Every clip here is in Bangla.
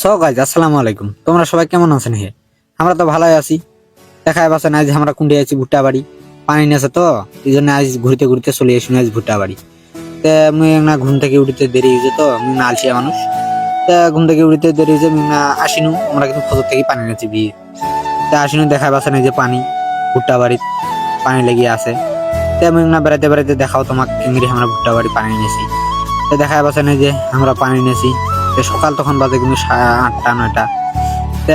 সো গাইজ আসসালামু আলাইকুম, তোমরা সবাই কেমন আছেন? আমরা তো ভালোই আছি। দেখায় পাচ্ছে না যে আমরা কুন্ডে আছি ভুট্টা বাড়ি, পানি নেছে তো এই জন্য আজ ঘুরতে ঘুরতে চলে আসি আজ ভুট্টা বাড়ি। মুই না ঘুম থেকে উঠতে দেরি হয়েছে তো মুই না আলসিয়া মানুষ। ঘুম থেকে উঠতে দেরি হয়েছে মুই না আসিনু, আমরা কিন্তু ফজর থেকে পানি নেছি বিয়ে। আসিনু দেখায় পাচ্ছে না যে পানি ভুট্টা বাড়ির পানি লেগে আছে। মুই না বেড়াতে বেড়াতে দেখাও তোমাকে ইংরেজি আমরা ভুট্টা বাড়ি পানি নিয়েছি। দেখায় পাচ্ছে না যে আমরা পানি নিয়েছি। সকাল তখন বাজে কিন্তু 8টা 9টা।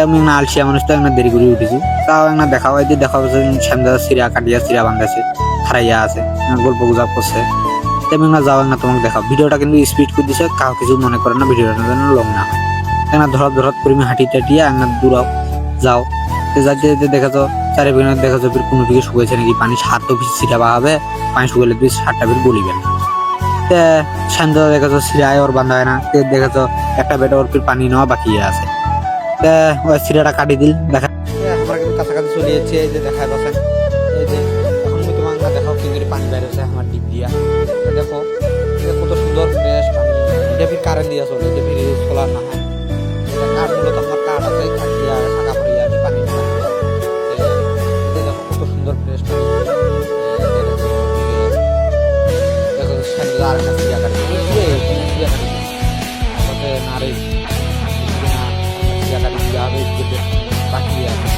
আমি না আলসিয়া মানুষ তো একটা দেরি করে উঠেছি, তাও একটা দেখা হয় যে দেখা হচ্ছে শ্যামদা চিরা কাটিয়া চিরা বান্ধাছে খারাইয়া আছে, গল্প গুজব করছে। তেমনি না যাও না তোমাকে দেখাও। ভিডিওটা কিন্তু স্পিড করে দিছে, কাউ কিছু মনে করে না, ভিডিওটা যেন লং না হয়। একটা ধরত ধরত করে হাঁটি টাটিয়া একটা দূরাও যাও। যাইতে যেতে দেখা তো চারিদিকে দেখা যাবে কোনো দিকে শুকাইছে নাকি, পানি সার তো ছিটা বা হবে, পানি শুকাইলে তুই সারটা বের গলিবে না। শ্যামদা দেখা তো চিরায় ওর বান্ধা হয় না, দেখা তো একটা বেটা ওর পানি নেওয়া বাকি আছে। ওই চিরাটা কাটি দিল। দেখা আমরা কিন্তু কাছাকাছি চলে যাচ্ছে, এই যে দেখায় পাচ্ছেন এই যে এখন আমি তোমার দেখাও কি করে পানি বের হচ্ছে আমার ডিপ দিয়া। দেখো কত সুন্দর ফ্রেশ পানি। এটা ফির কারেন্ট দিয়া চলে, এটা ফির সোলার না হয়। এটা কাঠ মূলত আমার কাঠ আছে, কাঠ দিয়া শাখা পড়িয়া পানি দেখো কত সুন্দর ফ্রেশ পানি। দেখো আর একটা চিরা কাটি নারে বাকি আছে।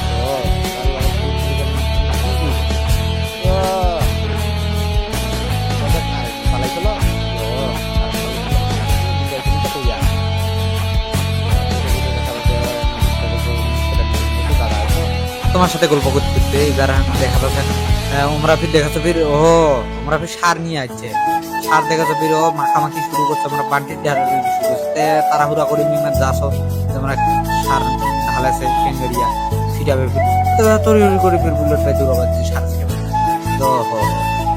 তোমার সাথে গল্প করতে করতে যারা দেখা যাচ্ছে ওমরা ফির দেখাচ্ছে ফির ওমরা ফির সার নিয়ে আসছে। সার দেখাচ্ছে ফির মাখামাখি শুরু করছে, আমরা বান্টির ঢালা শুরু করছে। তাড়াহুড়া করে মিমার যাস তোমরা সার ঢালাছে টেঙ্গেরিয়া সিটাবে ফির তড়ি করে ফির বুলেট পাই দূর আবার সার ছিটাবে তো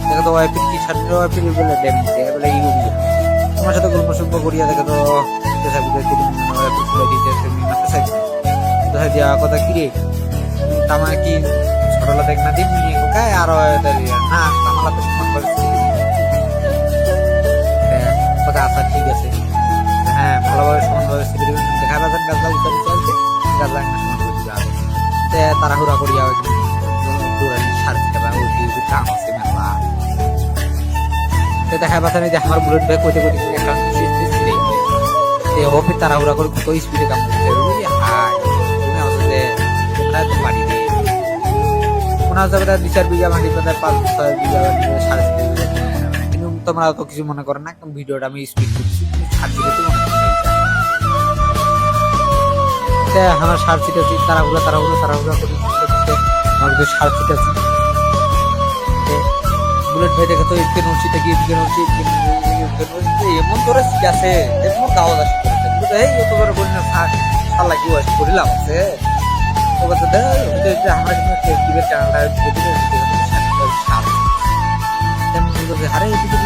দেখো তো ওয়াইফির কি সার ওয়াইফির বলে ড্যামেজ দেয় বলে ইউরিয়া। তোমার সাথে গল্প সল্প করিয়া দেখো তো পেশা বুঝে ওয়াইফির ফুলে দিতে মিমার পেশাই পেশাই দেওয়া কথা কিরে তামা কি ছোটলা দেখ না দিন নিয়ে কোকায় আর না তামালা তো কথা আচ্ছা ঠিক আছে, হ্যাঁ ভালোভাবে সমানভাবে দেখা যাচ্ছেন গাছলা উত্তর চলছে, গাছলা একটা সমান করে দিবে আগে তাড়াহুড়া করিয়া সার দিতে ওই কাম আছে মেলা। দেখা পাচ্ছেন যে আমার বুলেট ব্যাগ কইতে কইতে একটা অফিস তাড়াহুড়া করে কত স্পিডে কাম করতে হাই মনে হচ্ছে যে বাড়ি দিয়ে মনে হচ্ছে 2-4 বিঘা মাটি 5-6 বিঘা সাড়ে 6 বিঘা, কিন্তু তোমরা তো কিছু মনে করো না। ভিডিওটা আমি স্পিড করছি আমার সার ছিটাচ্ছি তাড়াহুড়া করে আমাকে সার ছিটাচ্ছি। বুলেট ভাই দেখে তো এদিকে নড়ছি থেকে এদিকে নড়ছি এমন করে আছে এমন দাওয়া দাসি করেছে এই অত করে বলি না সার লাগিয়ে আসি করিলাম আছে আমরা কিন্তু টিভির চ্যানেলটা আরে এদিকে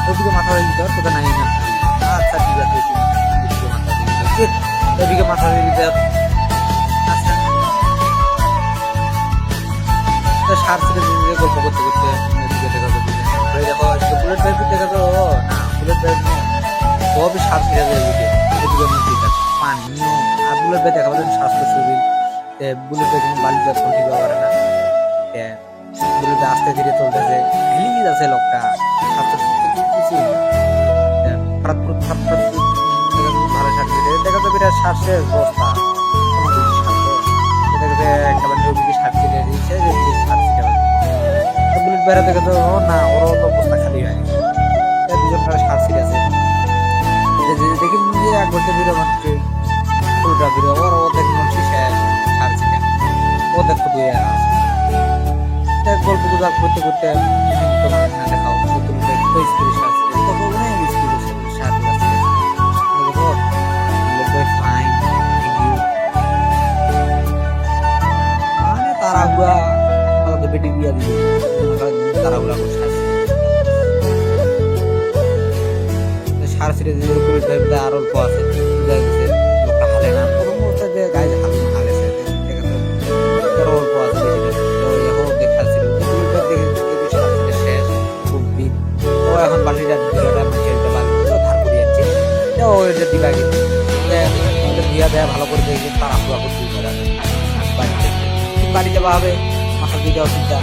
ওদিকে মাথা হয়ে দিতে তোকে নাই না। আচ্ছা ঠিক আছে এদিকে মাথা হয়ে দিতে সার ছেড়ে গল্প করতে করতে এদিকে দেখা যাবে দেখো বুলেট বাইক দেখা যাবো না বুলেট বাইক সবই সার ছেড়ে যাবে এদিকে পানিও আর বুলেট বাইক দেখা যাবে স্বাস্থ্য শরীর বুলেট বাইক বালি বাইক কোনো ঠিক পারে না। বুলেট বাইক আস্তে ধীরে চলতেছে হিলি যাচ্ছে লোকটা স্বাস্থ্য কিছু ভালো সার দেখা যাবে এটা শ্বাসের অবস্থা একেবারে ওদিকে সার ছিটে দিয়েছে সার ছিটে বুলেট বাইরে দেখে তো না ওরও তো অবস্থা খালি হয় দুজন সার ছিটে আছে দেখি এক ঘন্টা বিরো মাত্র পুরোটা বিরো ওর ওদের মনসি সার ছিটে ও দেখো দুই আছে গল্প গুজব করতে করতে তোমার দেখাও সার তাড়াহুড়া আমাদের বেটি বিয়া দিয়ে তাড়াহুড়া করে সার ছিটে দিয়ে আর অল্প আছে লোকটা হালে না কোনো মুহূর্তে যে গায়ে হালেছে অল্প আছে এখন দেখাচ্ছিল শেষ খুব দিন ও এখন বালিটা দিয়া দেয়া ভালো করে দেখবেন, তারা পুরা করতে বাড়িতে বাড়ি দেওয়া হবে, মাথা দিয়ে দেওয়া চিন্তা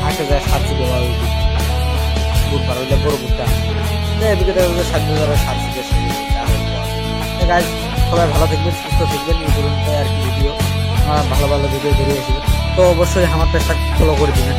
আসে যায় 7 দেওয়া হবে বুধবার হইলে বড় বুধটা বিকেলে 7 গাছ। সবাই ভালো থাকবেন, সুস্থ থাকবেন, এই পর্যন্ত আর কি ভিডিও ভালো ভালো ভিডিও বেরিয়ে আসবে। তো অবশ্যই আমার পেজটা ফলো করে দিবেন।